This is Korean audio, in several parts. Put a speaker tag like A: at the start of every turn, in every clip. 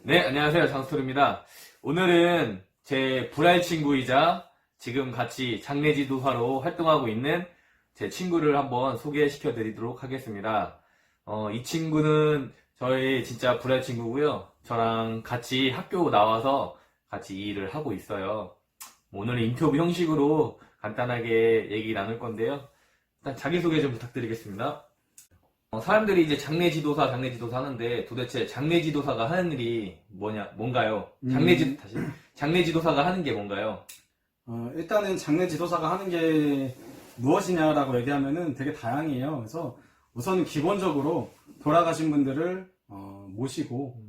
A: 네, 안녕하세요. 장스토리입니다. 오늘은 제 불알 친구이자 지금 같이 장례 지도사로 활동하고 있는 제 친구를 한번 소개시켜 드리도록 하겠습니다. 이 친구는 저의 진짜 불알 친구고요. 저랑 같이 학교 나와서 같이 이 일을 하고 있어요. 오늘은 인터뷰 형식으로 간단하게 얘기 나눌 건데요. 일단 자기소개 좀 부탁드리겠습니다. 사람들이 이제 장례 지도사 하는데 도대체 장례 지도사가 하는 일이 뭔가요? 장례 지도사가 하는 게 뭔가요?
B: 일단은 장례 지도사가 하는 게 무엇이냐라고 얘기하면은 되게 다양해요. 그래서 우선은 기본적으로 돌아가신 분들을 모시고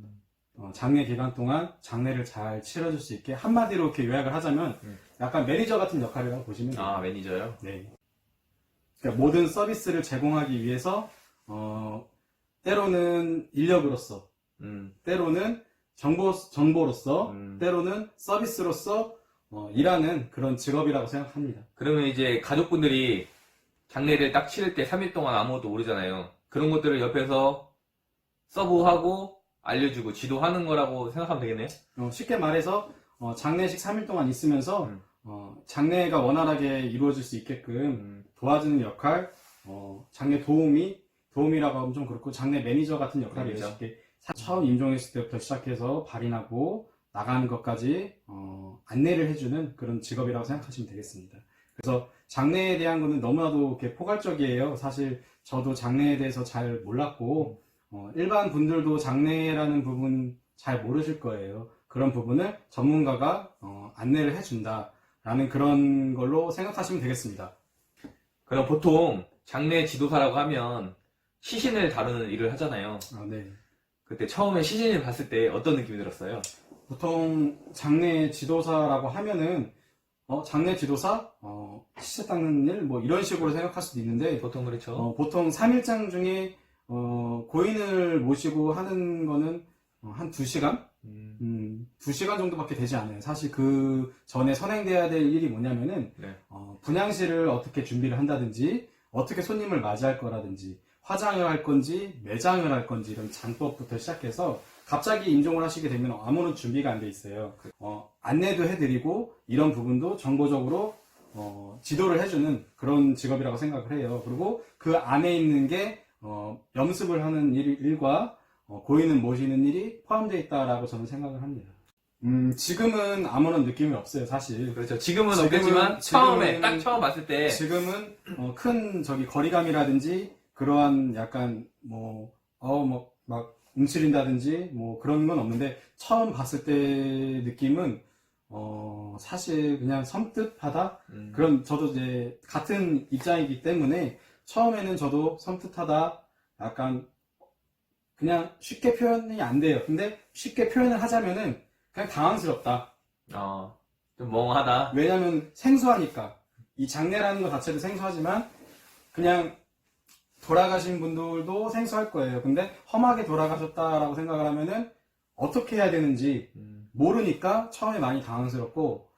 B: 장례 기간 동안 장례를 잘 치러줄 수 있게 한마디로 이렇게 요약을 하자면 약간 매니저 같은 역할이라고 보시면 돼요.
A: 아, 매니저요?
B: 네. 그러니까 모든 서비스를 제공하기 위해서 때로는 인력으로서, 때로는 정보로서, 때로는 서비스로서 일하는 그런 직업이라고 생각합니다.
A: 그러면 이제 가족분들이 장례를 딱 치를 때 3일 동안 아무것도 모르잖아요. 그런 것들을 옆에서 서브하고 알려주고 지도하는 거라고 생각하면 되겠네요?
B: 쉽게 말해서 장례식 3일 동안 있으면서 장례가 원활하게 이루어질 수 있게끔 도와주는 역할, 장례 도움이라고 하면 좀 그렇고 장례 매니저 같은 역할이에요. 쉽게 처음 임종했을 때부터 시작해서 발인하고 나가는 것까지 안내를 해주는 그런 직업이라고 생각하시면 되겠습니다. 그래서 장례에 대한 거는 너무나도 이렇게 포괄적이에요. 사실 저도 장례에 대해서 잘 몰랐고 일반 분들도 장례라는 부분 잘 모르실 거예요. 그런 부분을 전문가가 안내를 해준다라는 그런 걸로 생각하시면 되겠습니다.
A: 그럼 보통 장례 지도사라고 하면 시신을 다루는 일을 하잖아요.
B: 네.
A: 그때 처음에 시신을 봤을 때 어떤 느낌이 들었어요?
B: 보통 장례 지도사라고 하면은 장례 지도사, 시체 닦는 일, 뭐 이런 식으로 생각할 수도 있는데
A: 보통 그렇죠.
B: 보통 3일장 중에 고인을 모시고 하는 거는 한 2시간? 2시간 정도밖에 되지 않아요. 사실 그 전에 선행돼야 될 일이 뭐냐면은
A: 네.
B: 분향실을 어떻게 준비를 한다든지 어떻게 손님을 맞이할 거라든지 화장을 할 건지 매장을 할 건지 이런 장법부터 시작해서 갑자기 임종을 하시게 되면 아무런 준비가 안 돼 있어요. 안내도 해드리고 이런 부분도 정보적으로 지도를 해주는 그런 직업이라고 생각을 해요. 그리고 그 안에 있는 게 염습을 하는 일과 고인을 모시는 일이 포함되어 있다라고 저는 생각을 합니다. 지금은 아무런 느낌이 없어요, 사실.
A: 그렇죠. 지금은 없겠지만 처음에 딱 처음 봤을 때
B: 지금은 큰 um칠이라든지 그러한 약간 막 움츠린다든지 뭐 그런 건 없는데 처음 봤을 때 느낌은 사실 그냥 섬뜩하다 그런 저도 이제 같은 입장이기 때문에 처음에는 저도 섬뜩하다 약간 그냥 쉽게 표현이 안 돼요. 근데 쉽게 표현을 하자면은 그냥 당황스럽다.
A: 좀 멍하다.
B: 왜냐면 생소하니까 이 장례라는 것 자체도 생소하지만 그냥 돌아가신 분들도 생소할 거예요. 근데 험하게 돌아가셨다라고 생각을 하면은 어떻게 해야 되는지 모르니까 처음에 많이 당황스럽고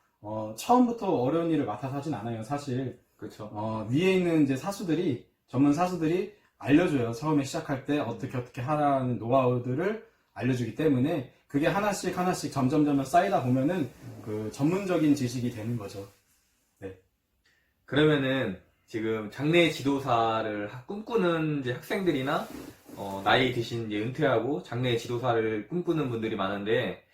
B: 처음부터 어려운 일을 맡아서 하진 않아요. 사실
A: 그렇죠.
B: 위에 있는 이제 전문 사수들이 알려줘요. 처음에 시작할 때 어떻게 하라는 노하우들을 알려주기 때문에 그게 하나씩 점점 쌓이다 보면은 그 전문적인 지식이 되는 거죠. 네.
A: 그러면은 지금 장례 지도사를 꿈꾸는 이제 학생들이나 나이 드신 이제 은퇴하고 장례 지도사를 꿈꾸는 분들이 많은데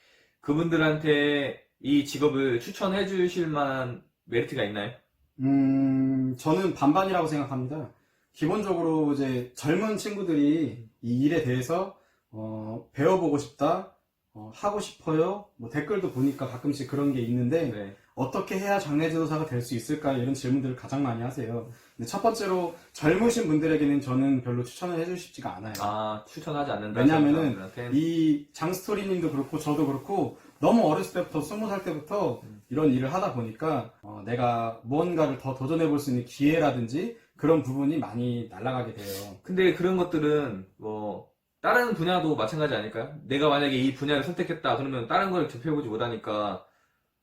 A: 그분들한테 이 직업을 추천해 주실 만한 메리트가 있나요?
B: 저는 반반이라고 생각합니다. 기본적으로 이제 젊은 친구들이 이 일에 대해서 배워보고 싶다, 하고 싶어요. 뭐 댓글도 보니까 가끔씩 그런 게 있는데
A: 네.
B: 어떻게 해야 장례 지도사가 될 수 있을까 이런 질문들을 가장 많이 하세요. 근데 첫 번째로 젊으신 분들에게는 저는 별로 추천을 해주고 싶지가 않아요.
A: 추천하지 않는다.
B: 왜냐면은
A: 사람들한테는.
B: 이 장스토리님도 그렇고 저도 그렇고 너무 어렸을 때부터 20살 때부터 이런 일을 하다 보니까 내가 무언가를 더 도전해 볼 수 있는 기회라든지 그런 부분이 많이 날아가게 돼요.
A: 근데 그런 것들은 뭐 다른 분야도 마찬가지 아닐까요? 내가 만약에 이 분야를 선택했다 그러면 다른 걸 접해보지 못하니까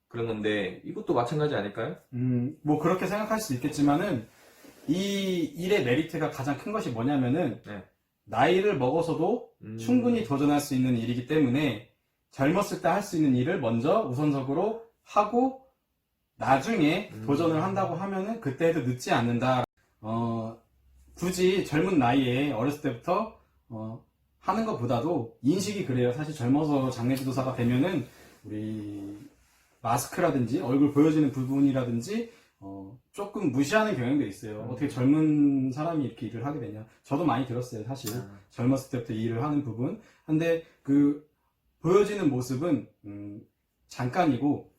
A: 그런 건데 이것도 마찬가지 아닐까요?
B: 뭐 그렇게 생각할 수 있겠지만은 이 일의 메리트가 가장 큰 것이 뭐냐면은
A: 네.
B: 나이를 먹어서도 충분히 도전할 수 있는 일이기 때문에 젊었을 때 할 수 있는 일을 먼저 우선적으로 하고 나중에 도전을 한다고 하면은 그때 해도 늦지 않는다. 굳이 젊은 나이에 어렸을 때부터 하는 것보다도 인식이 그래요. 사실 젊어서 장례지도사가 되면은 우리 마스크라든지 얼굴 보여지는 부분이라든지 조금 무시하는 경향도 있어요. 어떻게 젊은 사람이 이렇게 일을 하게 되냐. 저도 많이 들었어요, 사실. 젊었을 때부터 일을 하는 부분. 근데 그 보여지는 모습은 잠깐이고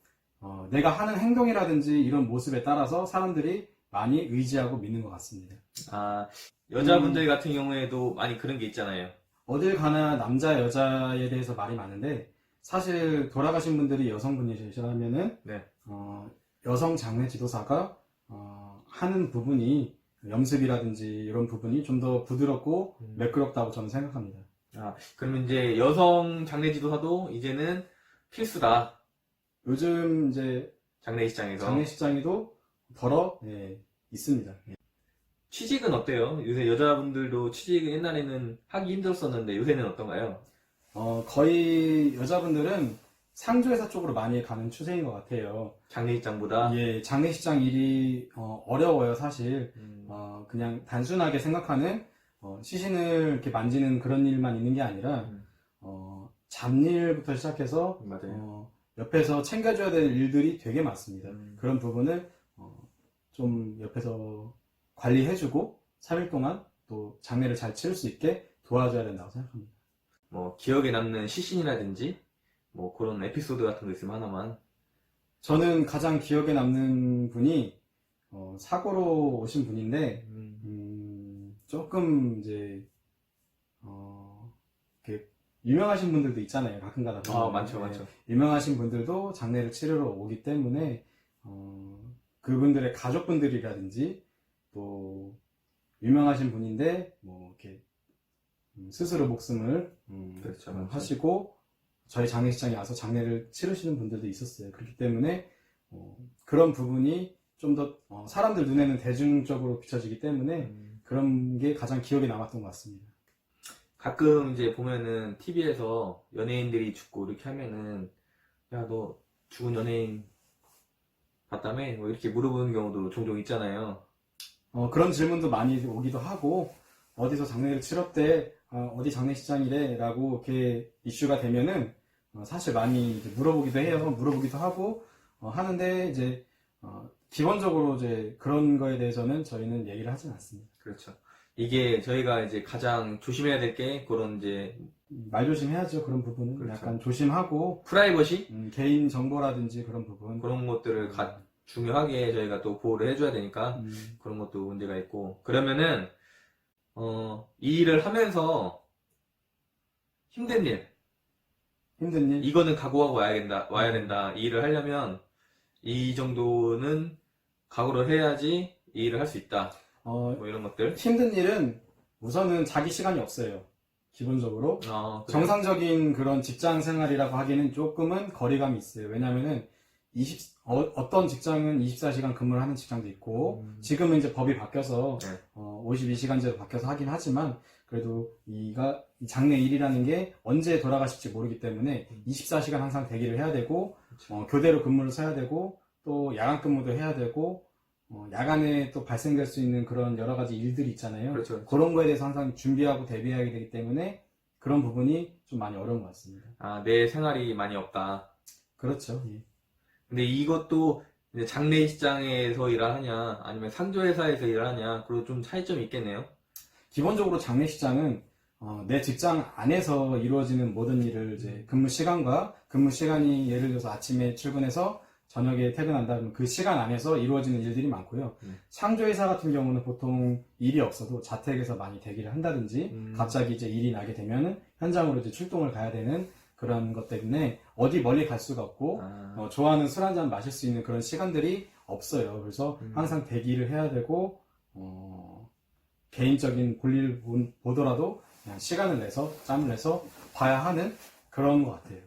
B: 내가 하는 행동이라든지 이런 모습에 따라서 사람들이 많이 의지하고 믿는 것 같습니다.
A: 아, 여자분들 같은 경우에도 많이 그런 게 있잖아요.
B: 어딜 가나 남자 여자에 대해서 말이 많은데 사실 돌아가신 분들이 여성분이시라면은
A: 네.
B: 여성 장례 지도사가 하는 부분이 염습이라든지 이런 부분이 좀 더 부드럽고 매끄럽다고 저는 생각합니다.
A: 아, 그러면 이제 여성 장례지도사도 이제는 필수다.
B: 요즘 이제
A: 장례식장에서.
B: 장례식장에도 덜어 있습니다.
A: 취직은 어때요? 요새 여자분들도 취직 옛날에는 하기 힘들었었는데 요새는 어떤가요?
B: 거의 여자분들은 상조회사 쪽으로 많이 가는 추세인 것 같아요.
A: 장례식장보다.
B: 예, 장례식장 일이 어려워요, 사실. 그냥 단순하게 생각하는 시신을 이렇게 만지는 그런 일만 있는 게 아니라 잡일부터 시작해서
A: 맞아요.
B: 옆에서 챙겨줘야 될 일들이 되게 많습니다. 그런 부분을 좀 옆에서 관리해주고 3일 동안 또 장례를 잘 치를 수 있게 도와줘야 된다고 생각합니다.
A: 뭐 기억에 남는 시신이라든지 뭐 그런 에피소드 같은 거 있으면 하나만.
B: 저는 가장 기억에 남는 분이 사고로 오신 분인데 조금 이제 이렇게 유명하신 분들도 있잖아요. 가끔가다 보면.
A: 많죠, 많죠.
B: 유명하신 분들도 장례를 치르러 오기 때문에 그분들의 가족분들이라든지 또 유명하신 분인데 뭐 이렇게 스스로 목숨을
A: 그렇죠,
B: 하시고 저희 장례식장에 와서 장례를 치르시는 분들도 있었어요. 그렇기 때문에 그런 부분이 좀 더 사람들 눈에는 대중적으로 비춰지기 때문에 그런 게 가장 기억에 남았던 것 같습니다.
A: 가끔 이제 보면은 TV에서 연예인들이 죽고 이렇게 하면은 야, 너 죽은 연예인 봤다며? 뭐 이렇게 물어보는 경우도 종종 있잖아요.
B: 그런 질문도 많이 오기도 하고 어디서 장례를 치렀대, 어디 장례식장이래 라고 이렇게 이슈가 되면은 사실 많이 이제 물어보기도 해요. 물어보기도 하고 하는데 이제 기본적으로 이제 그런 거에 대해서는 저희는 얘기를 하진 않습니다.
A: 그렇죠. 이게 저희가 이제 가장 조심해야 될 게 그런 이제
B: 말 조심해야죠. 그런 부분은
A: 그렇죠.
B: 약간 조심하고
A: 프라이버시
B: 개인 정보라든지 그런 부분
A: 그런 것들을 중요하게 저희가 또 보호를 해줘야 되니까 그런 것도 문제가 있고 그러면은 이 일을 하면서 힘든 일 이거는 각오하고 와야 된다. 이 일을 하려면 이 정도는 각오를 해야지 이 일을 할 수 있다. 뭐 이런 것들.
B: 힘든 일은 우선은 자기 시간이 없어요. 기본적으로.
A: 그래요?
B: 정상적인 그런 직장 생활이라고 하기는 조금은 거리감이 있어요. 왜냐면은 어떤 직장은 24시간 근무를 하는 직장도 있고 지금은 이제 법이 바뀌어서
A: 네.
B: 52시간제로 바뀌어서 하긴 하지만 그래도 이 장례 일이라는 게 언제 돌아가실지 모르기 때문에 24시간 항상 대기를 해야 되고 교대로 근무를 서야 되고 또 야간 근무도 해야 되고 야간에 또 발생될 수 있는 그런 여러 가지 일들이 있잖아요.
A: 그렇죠.
B: 그런 거에 대해서 항상 준비하고 대비하게 되기 때문에 그런 부분이 좀 많이 어려운 것 같습니다.
A: 내 생활이 많이 없다.
B: 그렇죠. 예.
A: 근데 이것도 이제 장례식장에서 일을 하냐, 아니면 상조회사에서 일을 하냐, 그리고 좀 차이점이 있겠네요.
B: 기본적으로 장례식장은 내 직장 안에서 이루어지는 모든 일을 이제 근무 시간이 예를 들어서 아침에 출근해서 저녁에 퇴근한다 그러면 그 시간 안에서 이루어지는 일들이 많고요. 상조회사 같은 경우는 보통 일이 없어도 자택에서 많이 대기를 한다든지 갑자기 이제 일이 나게 되면은 현장으로 이제 출동을 가야 되는 그런 것 때문에 어디 멀리 갈 수가 없고 좋아하는 술 한잔 마실 수 있는 그런 시간들이 없어요. 그래서 항상 대기를 해야 되고 개인적인 볼일 보더라도 그냥 시간을 내서 짬을 내서 봐야 하는 그런 것 같아요.